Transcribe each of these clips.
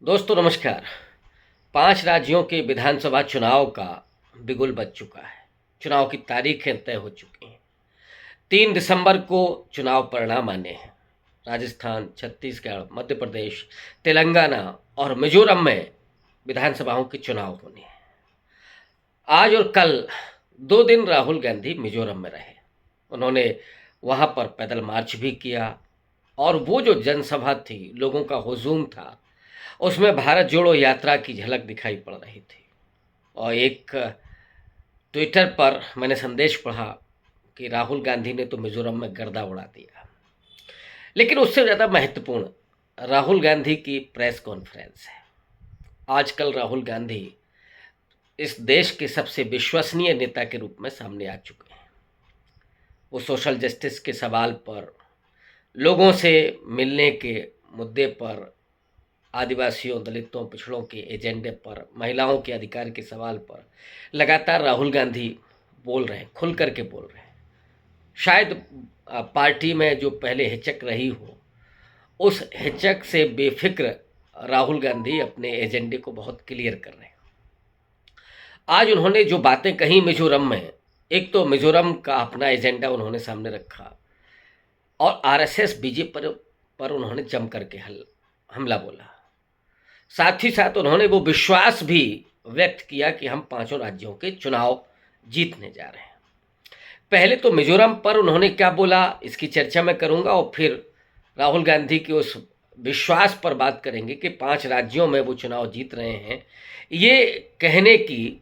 दोस्तों नमस्कार। 5 राज्यों के विधानसभा चुनाव का बिगुल बज चुका है। चुनाव की तारीखें तय हो चुकी हैं। 3 दिसंबर को चुनाव परिणाम आने हैं। राजस्थान, छत्तीसगढ़, मध्य प्रदेश, तेलंगाना और मिजोरम में विधानसभाओं के चुनाव होने हैं। आज और कल 2 दिन राहुल गांधी मिजोरम में रहे। उन्होंने वहाँ पर पैदल मार्च भी किया और वो जो जनसभा थी, लोगों का हुजूम था, उसमें भारत जोड़ो यात्रा की झलक दिखाई पड़ रही थी। और एक ट्विटर पर मैंने संदेश पढ़ा कि राहुल गांधी ने तो मिजोरम में गर्दा उड़ा दिया। लेकिन उससे ज़्यादा महत्वपूर्ण राहुल गांधी की प्रेस कॉन्फ्रेंस है। आजकल राहुल गांधी इस देश के सबसे विश्वसनीय नेता के रूप में सामने आ चुके हैं। वो सोशल जस्टिस के सवाल पर, लोगों से मिलने के मुद्दे पर, आदिवासियों, दलितों, पिछड़ों के एजेंडे पर, महिलाओं के अधिकार के सवाल पर लगातार राहुल गांधी बोल रहे हैं, खुल करके बोल रहे हैं। शायद पार्टी में जो पहले हिचक रही हो, उस हिचक से बेफिक्र राहुल गांधी अपने एजेंडे को बहुत क्लियर कर रहे हैं। आज उन्होंने जो बातें कही मिजोरम में, एक तो मिजोरम का अपना एजेंडा उन्होंने सामने रखा और आरएसएस बीजेपी पर उन्होंने जम करके हमला बोला। साथ ही साथ उन्होंने वो विश्वास भी व्यक्त किया कि हम 5 राज्यों के चुनाव जीतने जा रहे हैं। पहले तो मिजोरम पर उन्होंने क्या बोला, इसकी चर्चा मैं करूंगा और फिर राहुल गांधी के उस विश्वास पर बात करेंगे कि 5 राज्यों में वो चुनाव जीत रहे हैं। ये कहने की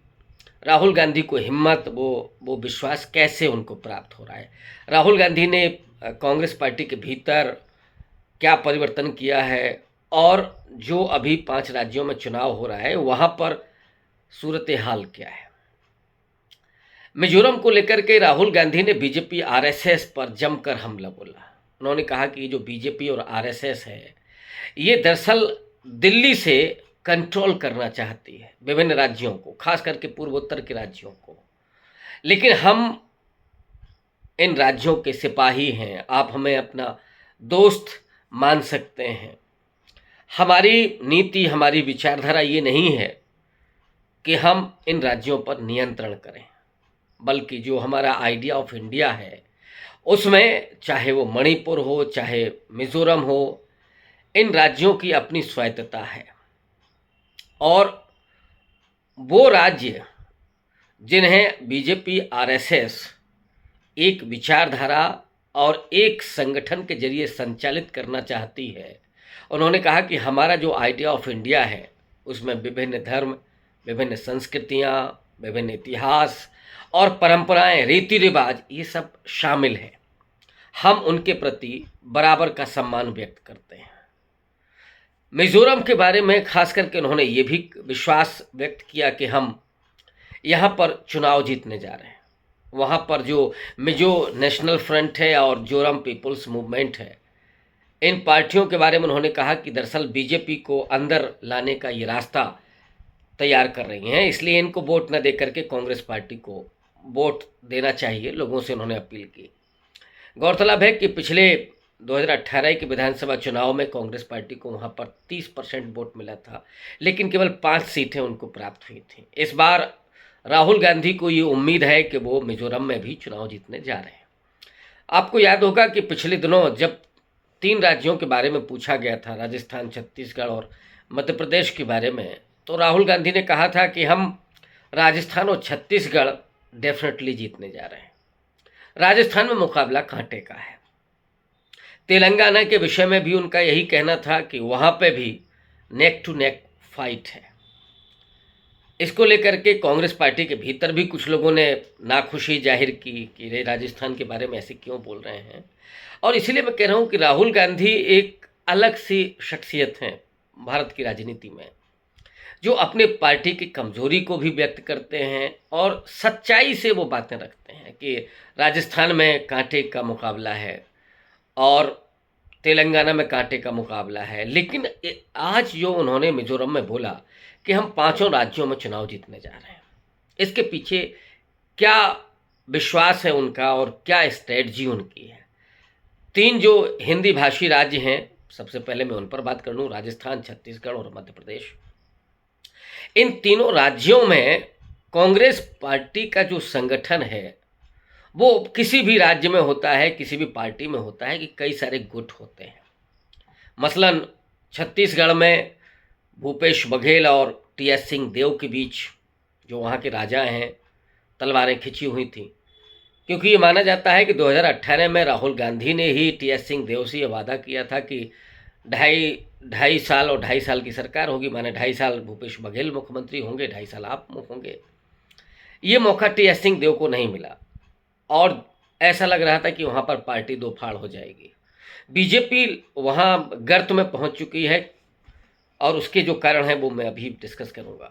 राहुल गांधी को हिम्मत, वो विश्वास कैसे उनको प्राप्त हो रहा है। राहुल गांधी ने कांग्रेस पार्टी के भीतर क्या परिवर्तन किया है और जो अभी 5 राज्यों में चुनाव हो रहा है वहाँ पर सूरत हाल क्या है। मिजोरम को लेकर के राहुल गांधी ने बीजेपी आरएसएस पर जमकर हमला बोला। उन्होंने कहा कि जो बीजेपी और आरएसएस है, ये दरअसल दिल्ली से कंट्रोल करना चाहती है विभिन्न राज्यों को, खास करके पूर्वोत्तर के राज्यों को। लेकिन हम इन राज्यों के सिपाही हैं, आप हमें अपना दोस्त मान सकते हैं। हमारी नीति, हमारी विचारधारा ये नहीं है कि हम इन राज्यों पर नियंत्रण करें, बल्कि जो हमारा आइडिया ऑफ इंडिया है उसमें, चाहे वो मणिपुर हो, चाहे मिजोरम हो, इन राज्यों की अपनी स्वायत्तता है। और वो राज्य जिन्हें बीजेपी आरएसएस एक विचारधारा और एक संगठन के जरिए संचालित करना चाहती है, उन्होंने कहा कि हमारा जो आइडिया ऑफ इंडिया है उसमें विभिन्न धर्म, विभिन्न संस्कृतियाँ, विभिन्न इतिहास और परंपराएं, रीति रिवाज, ये सब शामिल हैं। हम उनके प्रति बराबर का सम्मान व्यक्त करते हैं। मिजोरम के बारे में खास करके उन्होंने ये भी विश्वास व्यक्त किया कि हम यहाँ पर चुनाव जीतने जा रहे हैं। वहाँ पर जो मिजो नेशनल फ्रंट है और जोरम पीपुल्स मूवमेंट है, इन पार्टियों के बारे में उन्होंने कहा कि दरअसल बीजेपी को अंदर लाने का ये रास्ता तैयार कर रही हैं, इसलिए इनको वोट न दे करके कांग्रेस पार्टी को वोट देना चाहिए, लोगों से उन्होंने अपील की। गौरतलब है कि पिछले 2018 के विधानसभा चुनाव में कांग्रेस पार्टी को वहाँ पर 30% वोट मिला था, लेकिन केवल 5 सीटें उनको प्राप्त हुई थी। इस बार राहुल गांधी को ये उम्मीद है कि वो मिजोरम में भी चुनाव जीतने जा रहे हैं। आपको याद होगा कि पिछले दिनों जब 3 राज्यों के बारे में पूछा गया था, राजस्थान, छत्तीसगढ़ और मध्य प्रदेश के बारे में, तो राहुल गांधी ने कहा था कि हम राजस्थान और छत्तीसगढ़ डेफिनेटली जीतने जा रहे हैं। राजस्थान में मुकाबला कांटे का है। तेलंगाना के विषय में भी उनका यही कहना था कि वहाँ पे भी नेक टू नेक फाइट है। इसको लेकर के कांग्रेस पार्टी के भीतर भी कुछ लोगों ने नाखुशी जाहिर की कि रे राजस्थान के बारे में ऐसे क्यों बोल रहे हैं। और इसीलिए मैं कह रहा हूँ कि राहुल गांधी एक अलग सी शख्सियत हैं भारत की राजनीति में, जो अपने पार्टी की कमजोरी को भी व्यक्त करते हैं और सच्चाई से वो बातें रखते हैं कि राजस्थान में कांटे का मुकाबला है और तेलंगाना में कांटे का मुकाबला है। लेकिन आज जो उन्होंने मिजोरम में बोला कि हम 5 राज्यों में चुनाव जीतने जा रहे हैं, इसके पीछे क्या विश्वास है उनका और क्या स्ट्रेटजी उनकी है। 3 जो हिंदी भाषी राज्य हैं, सबसे पहले मैं उन पर बात कर लूँ, राजस्थान, छत्तीसगढ़ और मध्य प्रदेश। इन तीनों राज्यों में कांग्रेस पार्टी का जो संगठन है वो किसी भी राज्य में होता है, किसी भी पार्टी में होता है कि कई सारे गुट होते हैं। मसलन छत्तीसगढ़ में भूपेश बघेल और टी.एस. सिंह देव के बीच, जो वहाँ के राजा हैं, तलवारें खिंची हुई थी, क्योंकि ये माना जाता है कि 2018 में राहुल गांधी ने ही टी.एस. सिंह देव से ये वादा किया था कि ढाई साल और 2.5 साल की सरकार होगी, माने 2.5 साल भूपेश बघेल मुख्यमंत्री होंगे, 2.5 साल आप होंगे। ये मौका टी.एस. सिंह देव को नहीं मिला और ऐसा लग रहा था कि वहाँ पर पार्टी दो फाड़ हो जाएगी। बीजेपी वहाँ गर्त में पहुँच चुकी है और उसके जो कारण हैं वो मैं अभी डिस्कस करूँगा।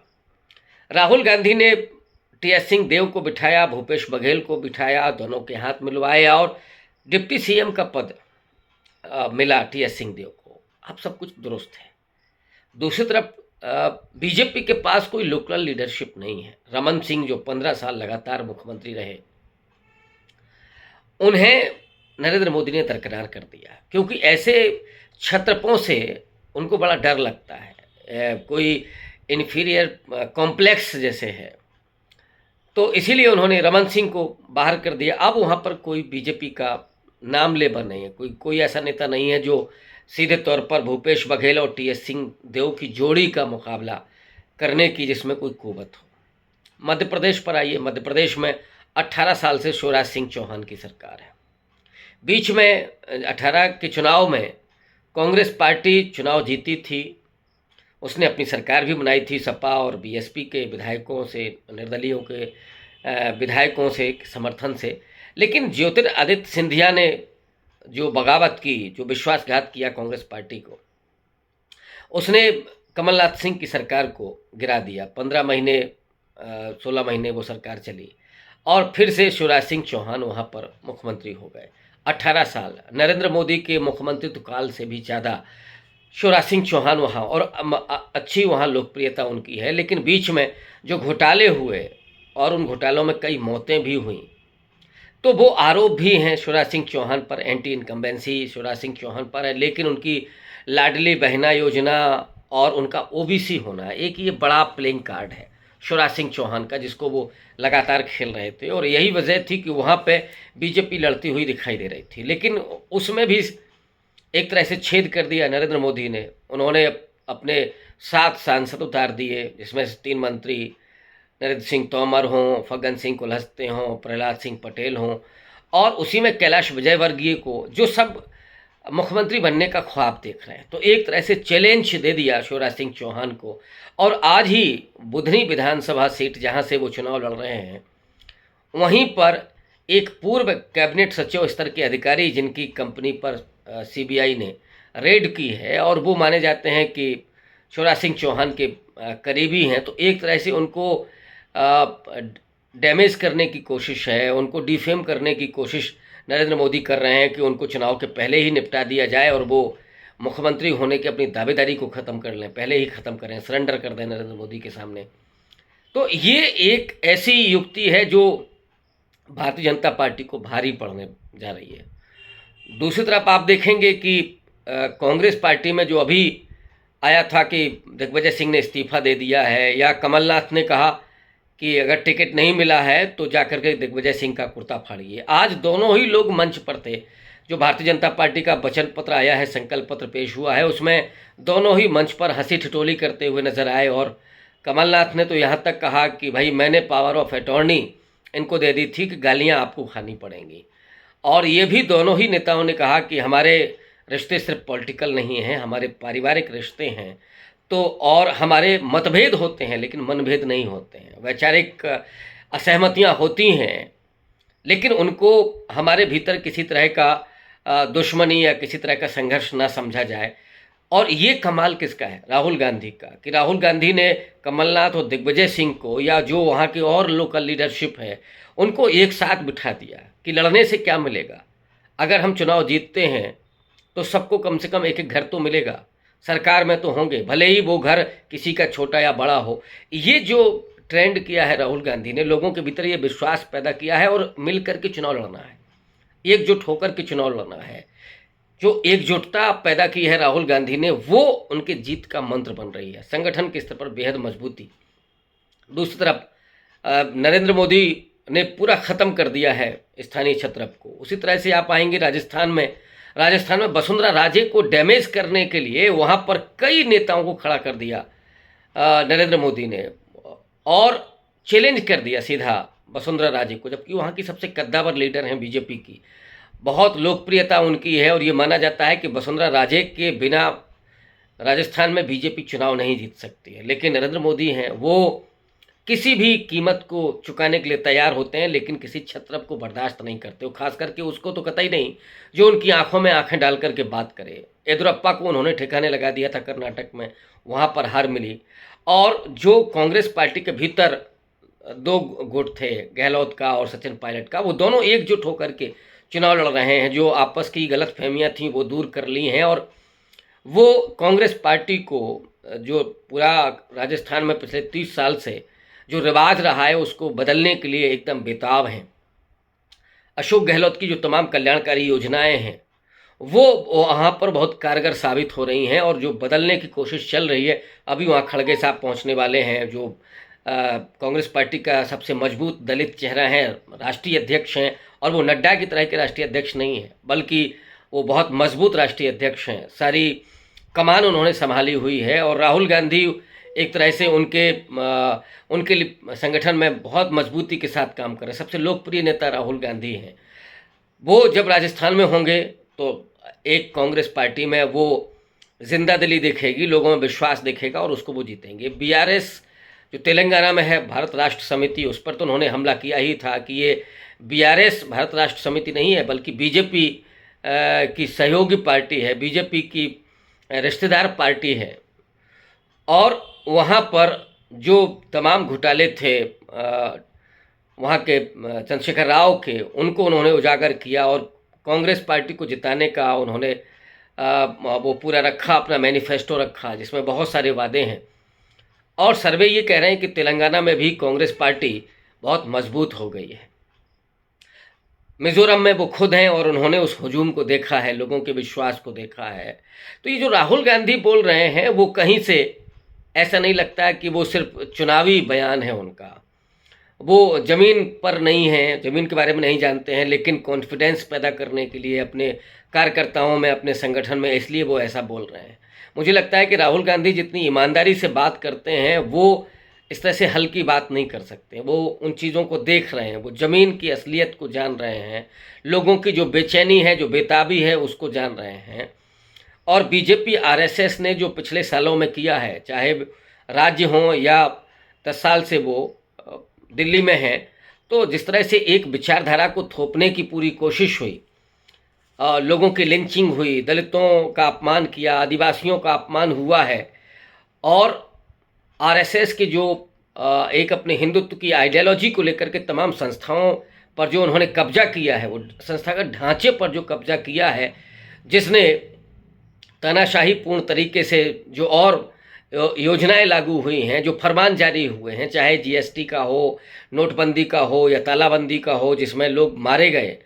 राहुल गांधी ने टी.एस. सिंह देव को बिठाया, भूपेश बघेल को बिठाया, दोनों के हाथ मिलवाए और डिप्टी सीएम का पद मिला टी.एस. सिंह देव को। अब सब कुछ दुरुस्त है। दूसरी तरफ बीजेपी के पास कोई लोकल लीडरशिप नहीं है। रमन सिंह जो 15 साल लगातार मुख्यमंत्री रहे, उन्हें नरेंद्र मोदी ने दरकिनार कर दिया, क्योंकि ऐसे क्षत्रपों से उनको बड़ा डर लगता है, कोई इन्फीरियर कॉम्प्लेक्स जैसे है, तो इसीलिए उन्होंने रमन सिंह को बाहर कर दिया। अब वहाँ पर कोई बीजेपी का नाम लेबर नहीं है, कोई ऐसा नेता नहीं है जो सीधे तौर पर भूपेश बघेल और टी.एस. सिंह देव की जोड़ी का मुकाबला करने की जिसमें कोई कुवत हो। मध्य प्रदेश पर आइए। मध्य प्रदेश में 18 साल से शिवराज सिंह चौहान की सरकार है। बीच में 18 के चुनाव में कांग्रेस पार्टी चुनाव जीती थी, उसने अपनी सरकार भी बनाई थी सपा और बीएसपी के विधायकों से, निर्दलीयों के विधायकों से समर्थन से, लेकिन ज्योतिरादित्य सिंधिया ने जो बगावत की, जो विश्वासघात किया कांग्रेस पार्टी को, उसने कमलनाथ सिंह की सरकार को गिरा दिया। 15 महीने 16 महीने वो सरकार चली और फिर से शिवराज सिंह चौहान वहाँ पर मुख्यमंत्री हो गए। 18 साल नरेंद्र मोदी के मुख्यमंत्रित्व काल से भी ज़्यादा शिवराज सिंह चौहान वहाँ, और अच्छी वहाँ लोकप्रियता उनकी है। लेकिन बीच में जो घोटाले हुए और उन घोटालों में कई मौतें भी हुई, तो वो आरोप भी हैं शिवराज सिंह चौहान पर, एंटी इनकम्बेंसी शिवराज सिंह चौहान पर है। लेकिन उनकी लाडली बहना योजना और उनका ओबीसी होना एक ये बड़ा प्लेइंग कार्ड है शिवराज सिंह चौहान का, जिसको वो लगातार खेल रहे थे, और यही वजह थी कि वहाँ पे बीजेपी लड़ती हुई दिखाई दे रही थी। लेकिन उसमें भी एक तरह से छेद कर दिया नरेंद्र मोदी ने। उन्होंने अपने 7 सांसद उतार दिए, जिसमें से 3 मंत्री नरेंद्र सिंह तोमर हों, फग्गन सिंह कुलहस्ते हों, प्रहलाद सिंह पटेल हों, और उसी में कैलाश विजयवर्गीय को, जो सब मुख्यमंत्री बनने का ख्वाब देख रहे हैं। तो एक तरह से चैलेंज दे दिया शिवराज सिंह चौहान को। और आज ही बुधनी विधानसभा सीट जहां से वो चुनाव लड़ रहे हैं, वहीं पर एक पूर्व कैबिनेट सचिव स्तर के अधिकारी जिनकी कंपनी पर सीबीआई ने रेड की है और वो माने जाते हैं कि शिवराज सिंह चौहान के करीबी हैं, तो एक तरह से उनको डैमेज करने की कोशिश है, उनको डिफेम करने की कोशिश नरेंद्र मोदी कर रहे हैं कि उनको चुनाव के पहले ही निपटा दिया जाए और वो मुख्यमंत्री होने की अपनी दावेदारी को ख़त्म कर लें, पहले ही ख़त्म करें, सरेंडर कर दें नरेंद्र मोदी के सामने। तो ये एक ऐसी युक्ति है जो भारतीय जनता पार्टी को भारी पड़ने जा रही है। दूसरी तरफ आप देखेंगे कि कांग्रेस पार्टी में जो अभी आया था कि दिग्विजय सिंह ने इस्तीफा दे दिया है, या कमलनाथ ने कहा कि अगर टिकट नहीं मिला है तो जाकर के दिग्विजय सिंह का कुर्ता फाड़िए। आज दोनों ही लोग मंच पर थे। जो भारतीय जनता पार्टी का वचन पत्र आया है, संकल्प पत्र पेश हुआ है, उसमें दोनों ही मंच पर हंसी ठिठोली करते हुए नजर आए। और कमलनाथ ने तो यहाँ तक कहा कि भाई मैंने पावर ऑफ अटॉर्नी इनको दे दी थी कि गालियाँ आपको खानी पड़ेंगी। और ये भी दोनों ही नेताओं ने कहा कि हमारे रिश्ते सिर्फ पॉलिटिकल नहीं हैं, हमारे पारिवारिक रिश्ते हैं, तो और हमारे मतभेद होते हैं लेकिन मनभेद नहीं होते हैं, वैचारिक असहमतियां होती हैं, लेकिन उनको हमारे भीतर किसी तरह का दुश्मनी या किसी तरह का संघर्ष ना समझा जाए। और ये कमाल किसका है? राहुल गांधी का, कि राहुल गांधी ने कमलनाथ और दिग्विजय सिंह को, या जो वहाँ की और लोकल लीडरशिप है, उनको एक साथ बिठा दिया कि लड़ने से क्या मिलेगा, अगर हम चुनाव जीतते हैं तो सबको कम से कम एक एक घर तो मिलेगा, सरकार में तो होंगे, भले ही वो घर किसी का छोटा या बड़ा हो। ये जो ट्रेंड किया है राहुल गांधी ने, लोगों के भीतर ये विश्वास पैदा किया है और मिल कर के चुनाव लड़ना है, एकजुट होकर के चुनाव लड़ना है। जो एकजुटता पैदा की है राहुल गांधी ने, वो उनके जीत का मंत्र बन रही है। संगठन के स्तर पर बेहद मजबूती। दूसरी तरफ नरेंद्र मोदी ने पूरा ख़त्म कर दिया है स्थानीय छत्रप को। उसी तरह से आप आएंगे राजस्थान में वसुंधरा राजे को डैमेज करने के लिए वहाँ पर कई नेताओं को खड़ा कर दिया नरेंद्र मोदी ने, और चैलेंज कर दिया सीधा वसुंधरा राजे को, जबकि वहाँ की सबसे कद्दावर लीडर हैं बीजेपी की। बहुत लोकप्रियता उनकी है और ये माना जाता है कि वसुंधरा राजे के बिना राजस्थान में बीजेपी चुनाव नहीं जीत सकती है। लेकिन नरेंद्र मोदी हैं, वो किसी भी कीमत को चुकाने के लिए तैयार होते हैं, लेकिन किसी छत्रप को बर्दाश्त नहीं करते। वो खास करके उसको तो कतई नहीं जो उनकी आंखों में आंखें डाल करके बात करे। येदुरप्पा को उन्होंने ठिकाने लगा दिया था कर्नाटक में, वहाँ पर हार मिली। और जो कांग्रेस पार्टी के भीतर दो गुट थे, गहलोत का और सचिन पायलट का, वो दोनों एकजुट होकर के चुनाव लड़ रहे हैं। जो आपस की गलत फहमियाँ थीं वो दूर कर ली हैं, और वो कांग्रेस पार्टी को जो पूरा राजस्थान में पिछले 30 साल से जो रिवाज रहा है उसको बदलने के लिए एकदम बेताब हैं। अशोक गहलोत की जो तमाम कल्याणकारी योजनाएं हैं वो वहाँ पर बहुत कारगर साबित हो रही हैं, और जो बदलने की कोशिश चल रही है, अभी वहाँ खड़गे साहब पहुँचने वाले हैं, जो कांग्रेस पार्टी का सबसे मजबूत दलित चेहरा है, राष्ट्रीय अध्यक्ष हैं। और वो नड्डा की तरह के राष्ट्रीय अध्यक्ष नहीं हैं, बल्कि वो बहुत मजबूत राष्ट्रीय अध्यक्ष हैं। सारी कमान उन्होंने संभाली हुई है, और राहुल गांधी एक तरह से उनके लिए संगठन में बहुत मजबूती के साथ काम कर रहे हैं। सबसे लोकप्रिय नेता राहुल गांधी हैं। वो जब राजस्थान में होंगे तो एक कांग्रेस पार्टी में वो जिंदा दिली दिखेगी, लोगों में विश्वास दिखेगा, और उसको वो जीतेंगे। बीआरएस जो तेलंगाना में है, भारत राष्ट्र समिति, उस पर तो उन्होंने हमला किया ही था कि ये बीआरएस भारत राष्ट्र समिति नहीं है, बल्कि बीजेपी की सहयोगी पार्टी है, बीजेपी की रिश्तेदार पार्टी है। और वहाँ पर जो तमाम घोटाले थे वहाँ के चंद्रशेखर राव के, उनको उन्होंने उजागर किया, और कांग्रेस पार्टी को जिताने का उन्होंने वो पूरा रखा, अपना मैनिफेस्टो रखा, जिसमें बहुत सारे वादे हैं। और सर्वे ये कह रहे हैं कि तेलंगाना में भी कांग्रेस पार्टी बहुत मजबूत हो गई है। मिजोरम में वो खुद हैं और उन्होंने उस हुजूम को देखा है, लोगों के विश्वास को देखा है। तो ये जो राहुल गांधी बोल रहे हैं, वो कहीं से ऐसा नहीं लगता है कि वो सिर्फ चुनावी बयान है उनका, वो ज़मीन पर नहीं है, ज़मीन के बारे में नहीं जानते हैं, लेकिन कॉन्फिडेंस पैदा करने के लिए अपने कार्यकर्ताओं में, अपने संगठन में, इसलिए वो ऐसा बोल रहे हैं। मुझे लगता है कि राहुल गांधी जितनी ईमानदारी से बात करते हैं, वो इस तरह से हल्की बात नहीं कर सकते। वो उन चीज़ों को देख रहे हैं, वो ज़मीन की असलियत को जान रहे हैं, लोगों की जो बेचैनी है, जो बेताबी है, उसको जान रहे हैं। और बीजेपी आरएसएस ने जो पिछले सालों में किया है, चाहे राज्य हों या 10 साल से वो दिल्ली में हैं, तो जिस तरह से एक विचारधारा को थोपने की पूरी कोशिश हुई, लोगों की लिंचिंग हुई, दलितों का अपमान किया, आदिवासियों का अपमान हुआ है, और आरएसएस की जो एक अपने हिंदुत्व की आइडियोलॉजी को लेकर के तमाम संस्थाओं पर जो उन्होंने कब्जा किया है, वो संस्थागत ढांचे पर जो कब्जा किया है, जिसने तानाशाही पूर्ण तरीके से जो और योजनाएं लागू हुई हैं, जो फरमान जारी हुए हैं, चाहे जीएसटी का हो, नोटबंदी का हो या तालाबंदी का हो, जिसमें लोग मारे गए,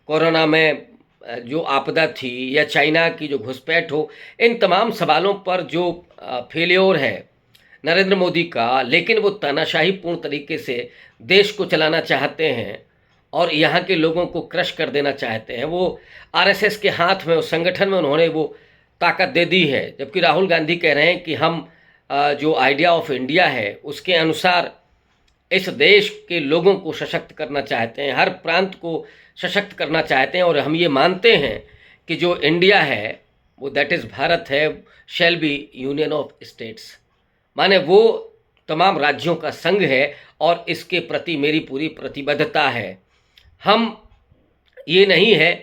कोरोना में जो आपदा थी, या चाइना की जो घुसपैठ हो, इन तमाम सवालों पर जो फेल्योर है नरेंद्र मोदी का, लेकिन वो तानाशाही पूर्ण तरीके से देश को चलाना चाहते हैं और यहाँ के लोगों को क्रश कर देना चाहते हैं। वो आरएसएस के हाथ में, उस संगठन में उन्होंने वो ताकत दे दी है। जबकि राहुल गांधी कह रहे हैं कि हम जो आइडिया ऑफ इंडिया है उसके अनुसार इस देश के लोगों को सशक्त करना चाहते हैं, हर प्रांत को सशक्त करना चाहते हैं, और हम ये मानते हैं कि जो इंडिया है वो दैट इज़ भारत है, shall be union of states, माने वो तमाम राज्यों का संघ है, और इसके प्रति मेरी पूरी प्रतिबद्धता है। हम ये नहीं है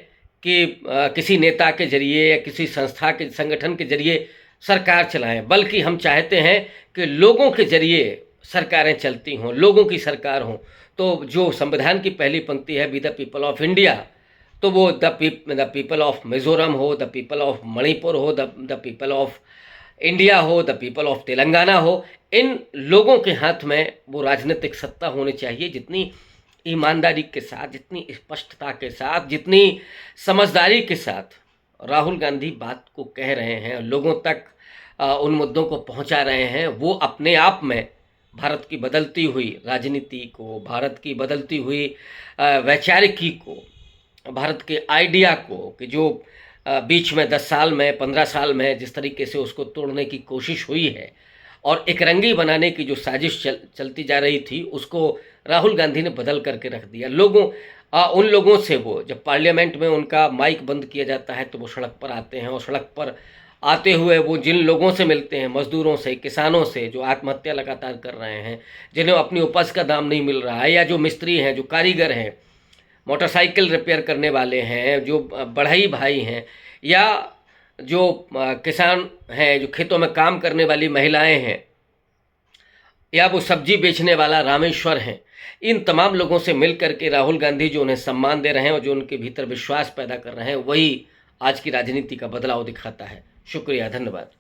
कि किसी नेता के जरिए या किसी संस्था के संगठन के जरिए सरकार चलाएं, बल्कि हम चाहते हैं कि लोगों के जरिए सरकारें चलती हों, लोगों की सरकार हो। तो जो संविधान की पहली पंक्ति है, be the people of India, तो वो द पीपल ऑफ मिज़ोरम हो, द पीपल ऑफ मणिपुर हो, द पीपल ऑफ इंडिया हो, द पीपल ऑफ तेलंगाना हो, इन लोगों के हाथ में वो राजनीतिक सत्ता होनी चाहिए, जितनी ईमानदारी के साथ, जितनी स्पष्टता के साथ, जितनी समझदारी के साथ राहुल गांधी बात को कह रहे हैं, लोगों तक उन मुद्दों को पहुंचा रहे हैं, वो अपने आप में भारत की बदलती हुई राजनीति को, भारत की बदलती हुई वैचारिकी को, भारत के आइडिया को, कि जो बीच में 10 साल में 15 साल में जिस तरीके से उसको तोड़ने की कोशिश हुई है और एकरंगी बनाने की जो साजिश चलती जा रही थी, उसको राहुल गांधी ने बदल करके रख दिया। उन लोगों से, वो जब पार्लियामेंट में उनका माइक बंद किया जाता है तो वो सड़क पर आते हैं, और सड़क पर आते हुए वो जिन लोगों से मिलते हैं, मजदूरों से, किसानों से, जो आत्महत्या लगातार कर रहे हैं, जिन्हें अपनी उपज का दाम नहीं मिल रहा है, या जो मिस्त्री हैं, जो कारीगर हैं, मोटरसाइकिल रिपेयर करने वाले हैं, जो बढ़ई भाई हैं, या जो किसान हैं, जो खेतों में काम करने वाली महिलाएं हैं, या वो सब्जी बेचने वाला रामेश्वर हैं, इन तमाम लोगों से मिल करके राहुल गांधी जो उन्हें सम्मान दे रहे हैं और जो उनके भीतर विश्वास पैदा कर रहे हैं, वही आज की राजनीति का बदलाव दिखाता है। शुक्रिया, धन्यवाद।